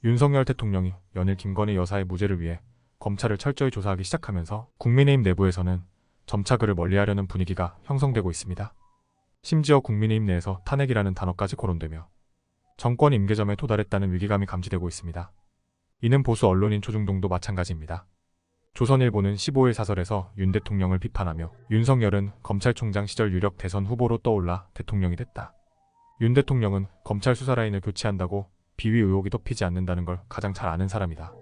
윤석열 대통령이 연일 김건희 여사의 무죄를 위해 검찰을 철저히 조사하기 시작하면서 국민의힘 내부에서는 점차 그를 멀리하려는 분위기가 형성되고 있습니다. 심지어 국민의힘 내에서 탄핵이라는 단어까지 거론되며 정권 임계점에 도달했다는 위기감이 감지되고 있습니다. 이는 보수 언론인 조중동도 마찬가지입니다. 조선일보는 15일 사설에서 윤 대통령을 비판하며 윤석열은 검찰총장 시절 유력 대선 후보로 떠올라 대통령이 됐다. 윤 대통령은 검찰 수사 라인을 교체한다고 비위 의혹이 덮이지 않는다는 걸 가장 잘 아는 사람이다.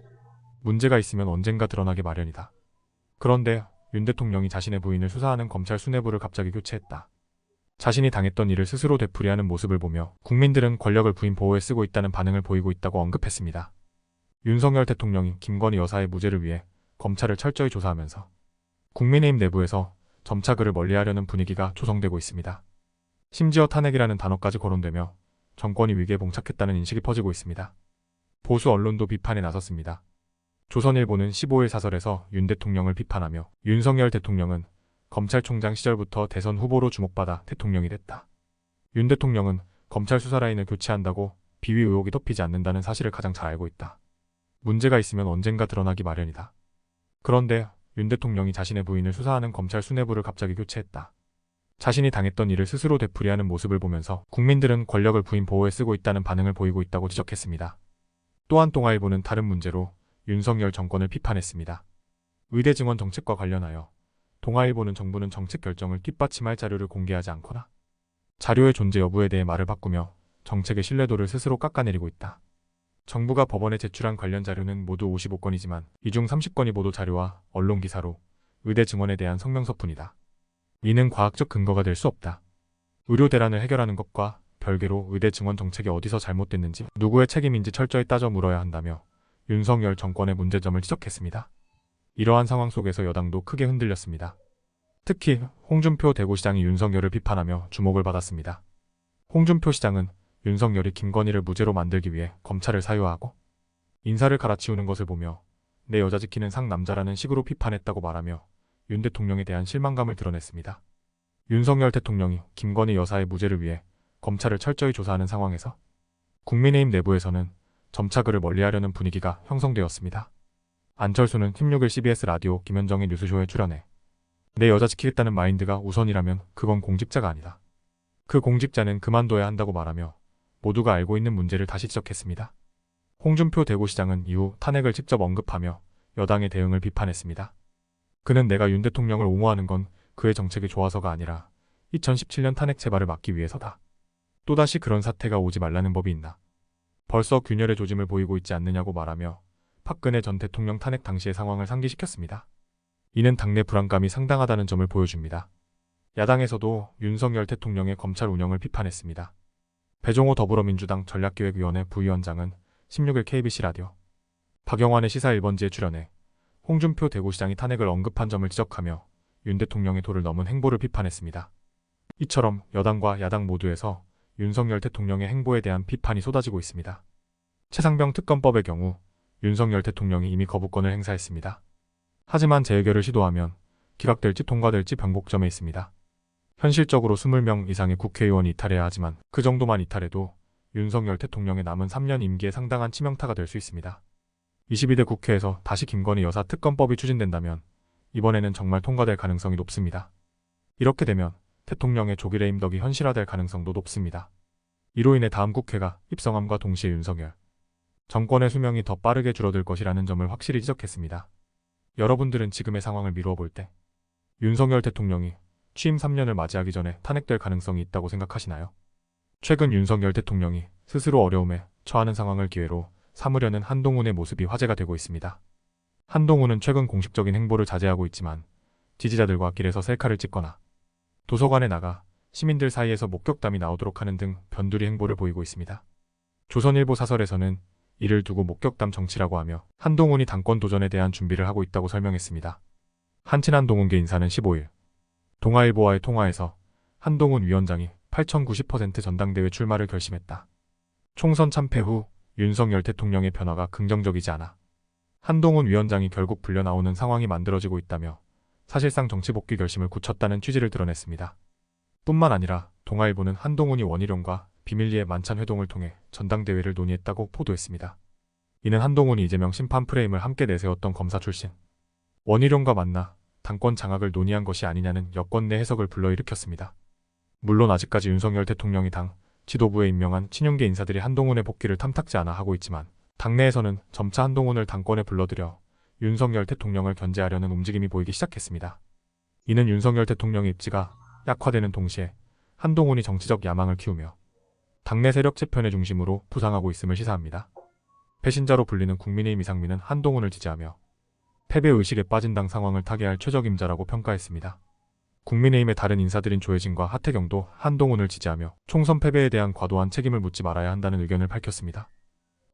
문제가 있으면 언젠가 드러나기 마련이다. 그런데 윤 대통령이 자신의 부인을 수사하는 검찰 수뇌부를 갑자기 교체했다. 자신이 당했던 일을 스스로 되풀이하는 모습을 보며 국민들은 권력을 부인 보호에 쓰고 있다는 반응을 보이고 있다고 언급했습니다. 윤석열 대통령이 김건희 여사의 무죄를 위해 검찰을 철저히 조사하면서 국민의힘 내부에서 점차 그를 멀리하려는 분위기가 조성되고 있습니다. 심지어 탄핵이라는 단어까지 거론되며 정권이 위기에 봉착했다는 인식이 퍼지고 있습니다. 보수 언론도 비판에 나섰습니다. 조선일보는 15일 사설에서 윤 대통령을 비판하며 윤석열 대통령은 검찰총장 시절부터 대선 후보로 주목받아 대통령이 됐다. 윤 대통령은 검찰 수사 라인을 교체한다고 비위 의혹이 덮이지 않는다는 사실을 가장 잘 알고 있다. 문제가 있으면 언젠가 드러나기 마련이다. 그런데 윤 대통령이 자신의 부인을 수사하는 검찰 수뇌부를 갑자기 교체했다. 자신이 당했던 일을 스스로 되풀이하는 모습을 보면서 국민들은 권력을 부인 보호에 쓰고 있다는 반응을 보이고 있다고 지적했습니다. 또한 동아일보는 다른 문제로 윤석열 정권을 비판했습니다. 의대 증원 정책과 관련하여 동아일보는 정부는 정책 결정을 뒷받침할 자료를 공개하지 않거나 자료의 존재 여부에 대해 말을 바꾸며 정책의 신뢰도를 스스로 깎아내리고 있다. 정부가 법원에 제출한 관련 자료는 모두 55건이지만 이 중 30건이 보도 자료와 언론 기사로 의대 증원에 대한 성명서뿐이다. 이는 과학적 근거가 될 수 없다. 의료 대란을 해결하는 것과 별개로 의대 증원 정책이 어디서 잘못됐는지 누구의 책임인지 철저히 따져 물어야 한다며 윤석열 정권의 문제점을 지적했습니다. 이러한 상황 속에서 여당도 크게 흔들렸습니다. 특히 홍준표 대구시장이 윤석열을 비판하며 주목을 받았습니다. 홍준표 시장은 윤석열이 김건희를 무죄로 만들기 위해 검찰을 사유하고 인사를 갈아치우는 것을 보며 내 여자 지키는 상남자라는 식으로 비판했다고 말하며 윤 대통령에 대한 실망감을 드러냈습니다. 윤석열 대통령이 김건희 여사의 무죄를 위해 검찰을 철저히 조사하는 상황에서 국민의힘 내부에서는 점차 그를 멀리하려는 분위기가 형성되었습니다. 안철수는 16일 CBS 라디오 김현정의 뉴스쇼에 출연해 내 여자 지키겠다는 마인드가 우선이라면 그건 공직자가 아니다. 그 공직자는 그만둬야 한다고 말하며 모두가 알고 있는 문제를 다시 지적했습니다. 홍준표 대구시장은 이후 탄핵을 직접 언급하며 여당의 대응을 비판했습니다. 그는 내가 윤 대통령을 옹호하는 건 그의 정책이 좋아서가 아니라 2017년 탄핵 재발을 막기 위해서다. 또다시 그런 사태가 오지 말라는 법이 있나. 벌써 균열의 조짐을 보이고 있지 않느냐고 말하며 박근혜 전 대통령 탄핵 당시의 상황을 상기시켰습니다. 이는 당내 불안감이 상당하다는 점을 보여줍니다. 야당에서도 윤석열 대통령의 검찰 운영을 비판했습니다. 배종호 더불어민주당 전략기획위원회 부위원장은 16일 KBC 라디오 박영환의 시사 1번지에 출연해 홍준표 대구시장이 탄핵을 언급한 점을 지적하며 윤 대통령의 도를 넘은 행보를 비판했습니다. 이처럼 여당과 야당 모두에서 윤석열 대통령의 행보에 대한 비판이 쏟아지고 있습니다. 최상병 특검법의 경우 윤석열 대통령이 이미 거부권을 행사했습니다. 하지만 재의결을 시도하면 기각될지 통과될지 변곡점에 있습니다. 현실적으로 20명 이상의 국회의원이 이탈해야 하지만 그 정도만 이탈해도 윤석열 대통령의 남은 3년 임기에 상당한 치명타가 될 수 있습니다. 22대 국회에서 다시 김건희 여사 특검법이 추진된다면 이번에는 정말 통과될 가능성이 높습니다. 이렇게 되면 대통령의 조기 해임 덕이 현실화될 가능성도 높습니다. 이로 인해 다음 국회가 입성함과 동시에 윤석열 정권의 수명이 더 빠르게 줄어들 것이라는 점을 확실히 지적했습니다. 여러분들은 지금의 상황을 미루어 볼 때 윤석열 대통령이 취임 3년을 맞이하기 전에 탄핵될 가능성이 있다고 생각하시나요? 최근 윤석열 대통령이 스스로 어려움에 처하는 상황을 기회로 삼으려는 한동훈의 모습이 화제가 되고 있습니다. 한동훈은 최근 공식적인 행보를 자제하고 있지만 지지자들과 길에서 셀카를 찍거나 도서관에 나가 시민들 사이에서 목격담이 나오도록 하는 등 변두리 행보를 보이고 있습니다. 조선일보 사설에서는 이를 두고 목격담 정치라고 하며 한동훈이 당권 도전에 대한 준비를 하고 있다고 설명했습니다. 한친한 동훈계 인사는 15일 동아일보와의 통화에서 한동훈 위원장이 8,090% 전당대회 출마를 결심했다. 총선 참패 후 윤석열 대통령의 변화가 긍정적이지 않아 한동훈 위원장이 결국 불려나오는 상황이 만들어지고 있다며 사실상 정치 복귀 결심을 굳혔다는 취지를 드러냈습니다. 뿐만 아니라 동아일보는 한동훈이 원희룡과 비밀리에 만찬 회동을 통해 전당대회를 논의했다고 보도했습니다. 이는 한동훈이 이재명 심판 프레임을 함께 내세웠던 검사 출신 원희룡과 만나 당권 장악을 논의한 것이 아니냐는 여권 내 해석을 불러일으켰습니다. 물론 아직까지 윤석열 대통령이 당 지도부에 임명한 친윤계 인사들이 한동훈의 복귀를 탐탁지 않아 하고 있지만 당내에서는 점차 한동훈을 당권에 불러들여 윤석열 대통령을 견제하려는 움직임이 보이기 시작했습니다. 이는 윤석열 대통령의 입지가 약화되는 동시에 한동훈이 정치적 야망을 키우며 당내 세력 재편의 중심으로 부상하고 있음을 시사합니다. 배신자로 불리는 국민의힘 이상민은 한동훈을 지지하며 패배의식에 빠진 당 상황을 타개할 최적임자라고 평가했습니다. 국민의힘의 다른 인사들인 조혜진과 하태경도 한동훈을 지지하며 총선 패배에 대한 과도한 책임을 묻지 말아야 한다는 의견을 밝혔습니다.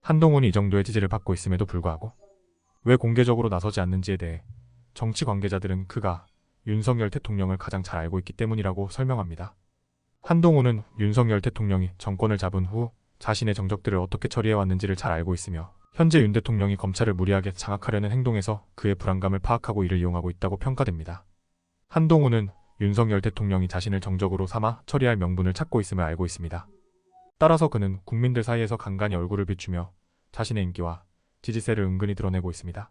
한동훈이 이 정도의 지지를 받고 있음에도 불구하고 왜 공개적으로 나서지 않는지에 대해 정치 관계자들은 그가 윤석열 대통령을 가장 잘 알고 있기 때문이라고 설명합니다. 한동훈은 윤석열 대통령이 정권을 잡은 후 자신의 정적들을 어떻게 처리해왔는지를 잘 알고 있으며 현재 윤 대통령이 검찰을 무리하게 장악하려는 행동에서 그의 불안감을 파악하고 이를 이용하고 있다고 평가됩니다. 한동훈은 윤석열 대통령이 자신을 정적으로 삼아 처리할 명분을 찾고 있음을 알고 있습니다. 따라서 그는 국민들 사이에서 간간히 얼굴을 비추며 자신의 인기와 지지세를 은근히 드러내고 있습니다.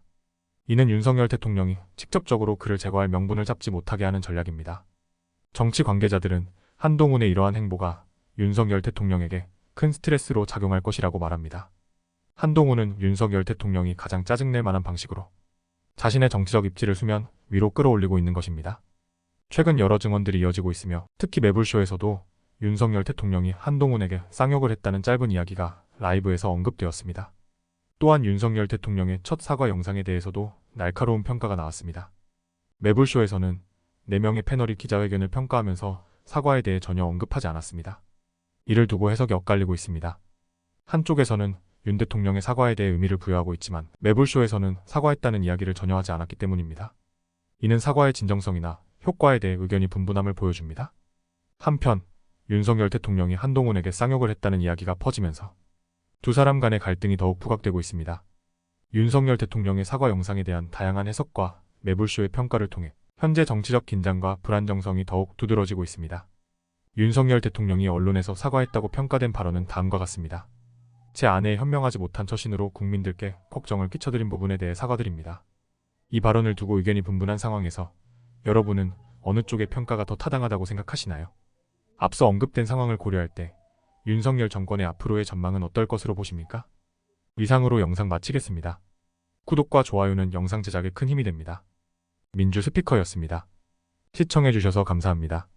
이는 윤석열 대통령이 직접적으로 그를 제거할 명분을 잡지 못하게 하는 전략입니다. 정치 관계자들은 한동훈의 이러한 행보가 윤석열 대통령에게 큰 스트레스로 작용할 것이라고 말합니다. 한동훈은 윤석열 대통령이 가장 짜증낼 만한 방식으로 자신의 정치적 입지를 수면 위로 끌어올리고 있는 것입니다. 최근 여러 증언들이 이어지고 있으며 특히 매불쇼에서도 윤석열 대통령이 한동훈에게 쌍욕을 했다는 짧은 이야기가 라이브에서 언급되었습니다. 또한 윤석열 대통령의 첫 사과 영상에 대해서도 날카로운 평가가 나왔습니다. 매불쇼에서는 4명의 패널이 기자회견을 평가하면서 사과에 대해 전혀 언급하지 않았습니다. 이를 두고 해석이 엇갈리고 있습니다. 한쪽에서는 윤 대통령의 사과에 대해 의미를 부여하고 있지만 매불쇼에서는 사과했다는 이야기를 전혀 하지 않았기 때문입니다. 이는 사과의 진정성이나 효과에 대해 의견이 분분함을 보여줍니다. 한편 윤석열 대통령이 한동훈에게 쌍욕을 했다는 이야기가 퍼지면서 두 사람 간의 갈등이 더욱 부각되고 있습니다. 윤석열 대통령의 사과 영상에 대한 다양한 해석과 매불쇼의 평가를 통해 현재 정치적 긴장과 불안정성이 더욱 두드러지고 있습니다. 윤석열 대통령이 언론에서 사과했다고 평가된 발언은 다음과 같습니다. 제 아내의 현명하지 못한 처신으로 국민들께 걱정을 끼쳐드린 부분에 대해 사과드립니다. 이 발언을 두고 의견이 분분한 상황에서 여러분은 어느 쪽의 평가가 더 타당하다고 생각하시나요? 앞서 언급된 상황을 고려할 때 윤석열 정권의 앞으로의 전망은 어떨 것으로 보십니까? 이상으로 영상 마치겠습니다. 구독과 좋아요는 영상 제작에 큰 힘이 됩니다. 민주 스피커였습니다. 시청해주셔서 감사합니다.